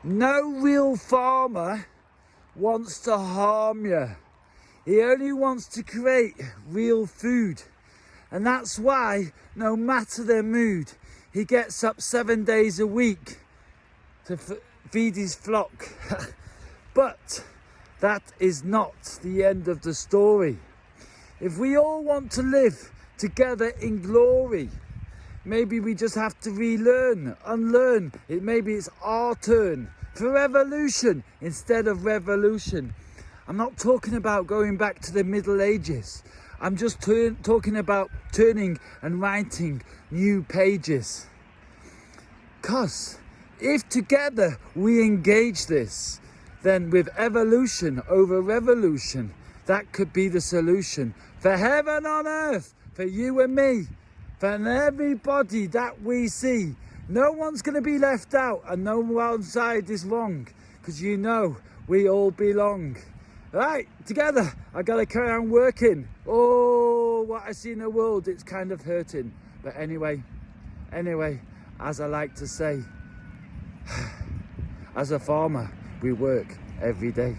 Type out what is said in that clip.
No real farmer wants to harm you. He only wants to create real food. And that's why, no matter their mood, he gets up 7 days a week to feed his flock. But that is not the end of the story. If we all want to live together in glory, maybe we just have to relearn, unlearn. Maybe it's our turn for evolution instead of revolution. I'm not talking about going back to the Middle Ages. I'm just talking about turning and writing new pages. Because if together we engage this, then with evolution over revolution, that could be the solution for heaven on earth, for you and me, for everybody that we see. No one's going to be left out and no one side is wrong, because you know we all belong. Right, together, I gotta carry on working. Oh, what I see in the world, it's kind of hurting. But anyway, as I like to say, as a farmer, we work every day.